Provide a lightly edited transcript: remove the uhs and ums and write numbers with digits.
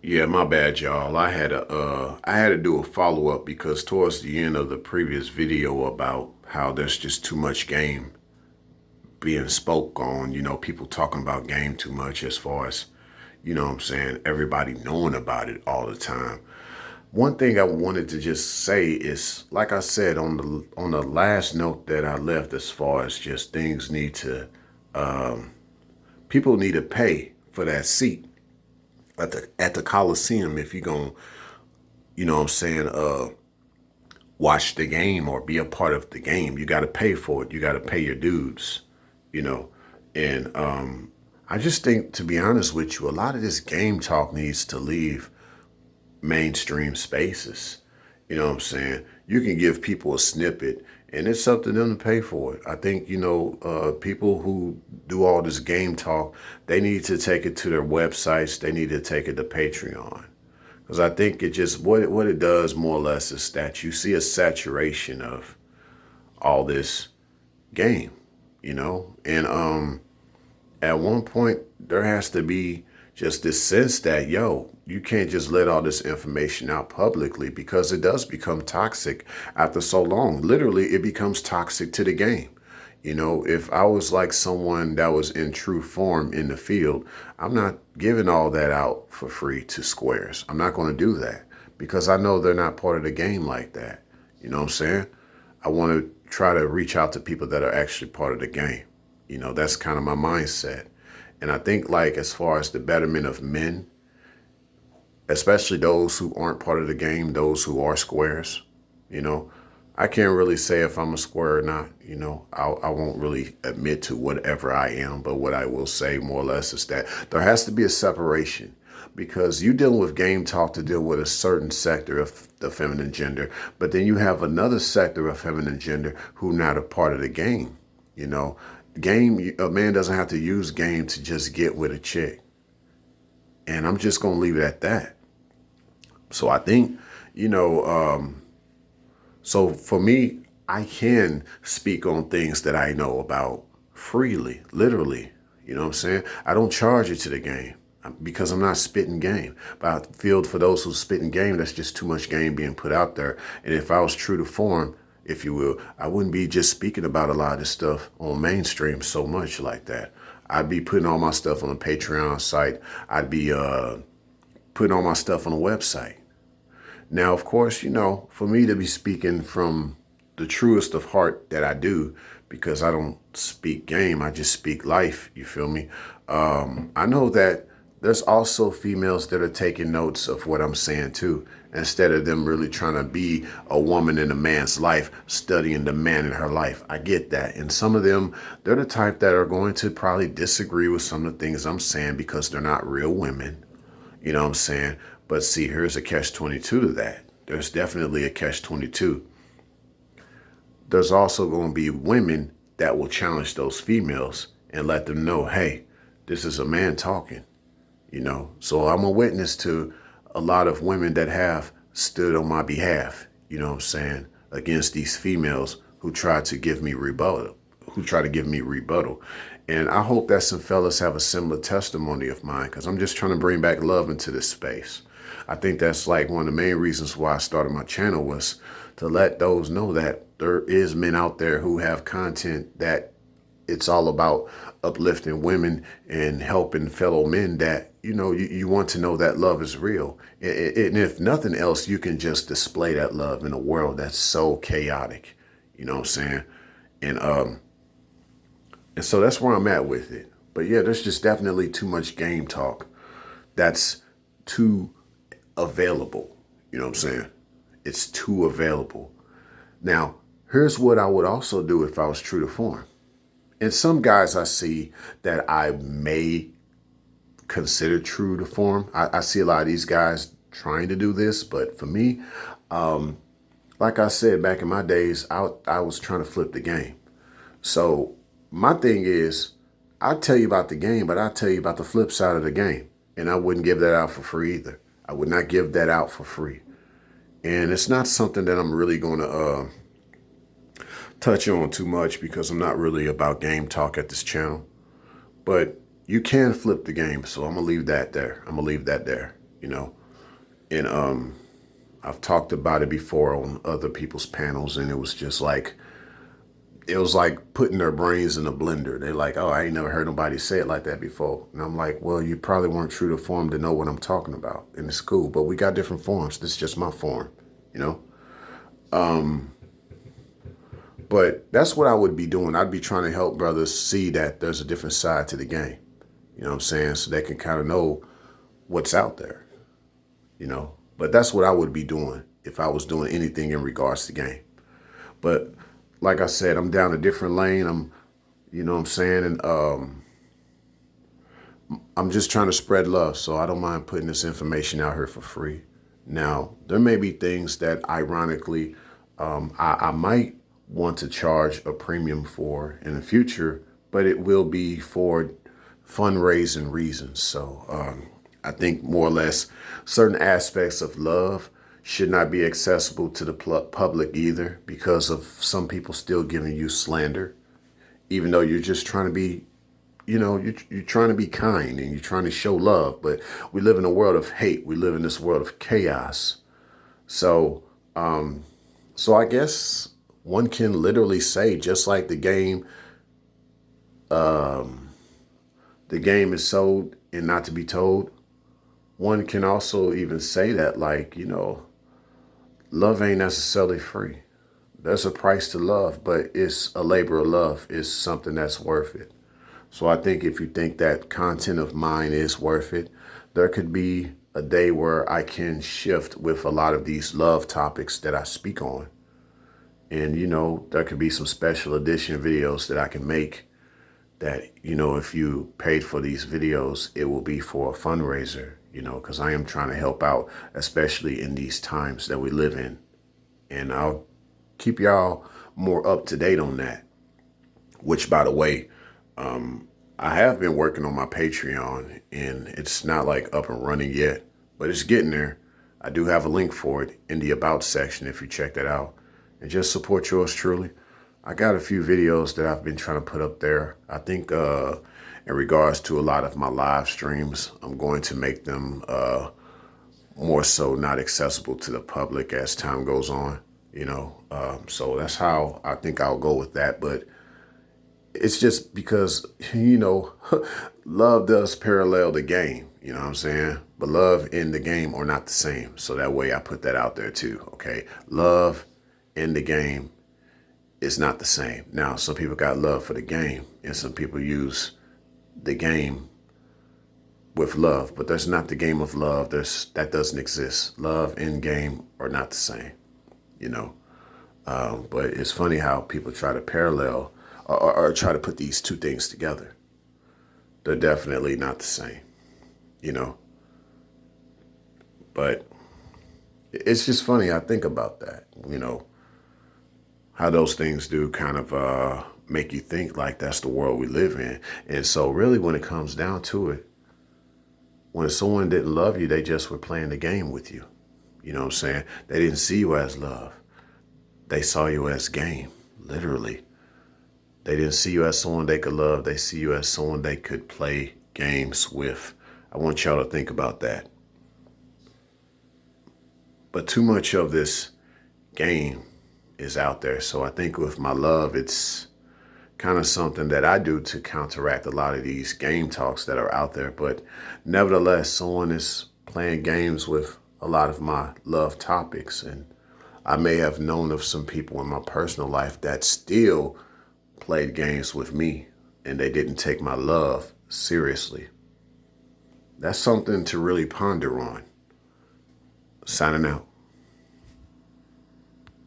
Yeah, my bad, y'all. I had to do a follow up because towards the end of the previous video about how there's just too much game being spoke on, people talking about game too much as far as, what I'm saying, everybody knowing about it all the time. One thing I wanted to just say is, like I said on the last note that I left, as far as just things need to, people need to pay for that seat at the Coliseum if you're going, what I'm saying, watch the game or be a part of the game. You got to pay for it. You got to pay your dues, you know. And I just think, to be honest with you, a lot of this game talk needs to leave mainstream spaces. You know what I'm saying? You can give people a snippet and it's up to them to pay for it. I think, people who do all this game talk, they need to take it to their websites. They need to take it to Patreon. Because I think it just, what it does more or less is that you see a saturation of all this game, And at one point there has to be just this sense that, you can't just let all this information out publicly because it does become toxic after so long. Literally, it becomes toxic to the game. If I was like someone that was in true form in the field, I'm not giving all that out for free to squares. I'm not going to do that because I know they're not part of the game like that. You know what I'm saying? I want to try to reach out to people that are actually part of the game. That's kind of my mindset. And I think, like, as far as the betterment of men, especially those who aren't part of the game, those who are squares, you know, I can't really say if I'm a square or not. I won't really admit to whatever I am, but what I will say more or less is that there has to be a separation because you're dealing with game talk to deal with a certain sector of the feminine gender, but then you have another sector of feminine gender who not a part of the game. Game, a man doesn't have to use game to just get with a chick. And I'm just going to leave it at that. So I think, so for me, I can speak on things that I know about freely, literally. You know what I'm saying? I don't charge it to the game because I'm not spitting game. But I feel for those who spitting game, that's just too much game being put out there. And if I was true to form, if you will, I wouldn't be just speaking about a lot of this stuff on mainstream so much like that. I'd be putting all my stuff on a Patreon site. I'd be putting all my stuff on a website. Now, of course, for me to be speaking from the truest of heart that I do, because I don't speak game, I just speak life, you feel me? I know that there's also females that are taking notes of what I'm saying too, instead of them really trying to be a woman in a man's life, studying the man in her life. I get that. And some of them, they're the type that are going to probably disagree with some of the things I'm saying because they're not real women. You know what I'm saying? But see, here's a catch-22 to that. There's definitely a catch-22. There's also going to be women that will challenge those females and let them know, hey, this is a man talking, So I'm a witness to a lot of women that have stood on my behalf, you know what I'm saying, against these females who try to give me rebuttal, And I hope that some fellas have a similar testimony of mine because I'm just trying to bring back love into this space. I think that's like one of the main reasons why I started my channel was to let those know that there is men out there who have content that it's all about uplifting women and helping fellow men that, you want to know that love is real. And if nothing else, you can just display that love in a world that's so chaotic. You know what I'm saying? And so that's where I'm at with it. But yeah, there's just definitely too much game talk that's too available. You know what I'm saying? It's too available. Now, here's what I would also do if I was true to form. And some guys I see that I may consider true to form. I see a lot of these guys trying to do this, but for me, like I said, back in my days, I was trying to flip the game. So my thing is, I tell you about the game, but I tell you about the flip side of the game. And I wouldn't give that out for free either. I would not give that out for free. And it's not something that I'm really going to touch on too much because I'm not really about game talk at this channel. But you can flip the game, so I'm going to leave that there. you know. And I've talked about it before on other people's panels, and it was like putting their brains in a blender. They're like, oh, I ain't never heard nobody say it like that before. And I'm like, well, you probably weren't true to form to know what I'm talking about. And it's cool, but we got different forms. This is just my form, you know? But that's what I would be doing. I'd be trying to help brothers see that there's a different side to the game. You know what I'm saying? So they can kind of know what's out there, you know? But that's what I would be doing if I was doing anything in regards to game. But like I said, I'm down a different lane. You know what I'm saying? And I'm just trying to spread love. So I don't mind putting this information out here for free. Now, there may be things that ironically, I might want to charge a premium for in the future, but it will be for fundraising reasons. So I think more or less certain aspects of love should not be accessible to the public either, because of some people still giving you slander, even though you're just trying to be, you know, you're trying to be kind and you're trying to show love. But we live in a world of hate. We live in this world of chaos. So, so I guess one can literally say, just like the game is sold and not to be told. One can also even say that, like, you know, love ain't necessarily free. There's a price to love, but it's a labor of love. It's something that's worth it. So I think if you think that content of mine is worth it, there could be a day where I can shift with a lot of these love topics that I speak on. And, you know, there could be some special edition videos that I can make that, you know, if you paid for these videos, it will be for a fundraiser, you know, because I am trying to help out, especially in these times that we live in. And I'll keep y'all more up to date on that, which, by the way, I have been working on my Patreon, and it's not like up and running yet, but it's getting there. I do have a link for it in the About section if you check that out. And just support yours truly. I got a few videos that I've been trying to put up there. I think in regards to a lot of my live streams, I'm going to make them more so not accessible to the public as time goes on, you know. So that's how I think I'll go with that. But it's just because, you know, love does parallel the game, you know what I'm saying? But love and the game are not the same. So that way I put that out there too, okay? Love and the game is not the same. Now, some people got love for the game, and some people use the game with love, but that's not the game of love. That doesn't exist. Love and game are not the same, you know? But it's funny how people try to parallel or try to put these two things together. They're definitely not the same, you know? But it's just funny. I think about that, you know, how those things do kind of make you think like that's the world we live in. And so really when it comes down to it, when someone didn't love you, they just were playing the game with you. You know what I'm saying? They didn't see you as love. They saw you as game, literally. They didn't see you as someone they could love. They see you as someone they could play games with. I want y'all to think about that. But too much of this game is out there. So I think with my love, it's kind of something that I do to counteract a lot of these game talks that are out there. But nevertheless, someone is playing games with a lot of my love topics. And I may have known of some people in my personal life that still played games with me, and they didn't take my love seriously. That's something to really ponder on. Signing out.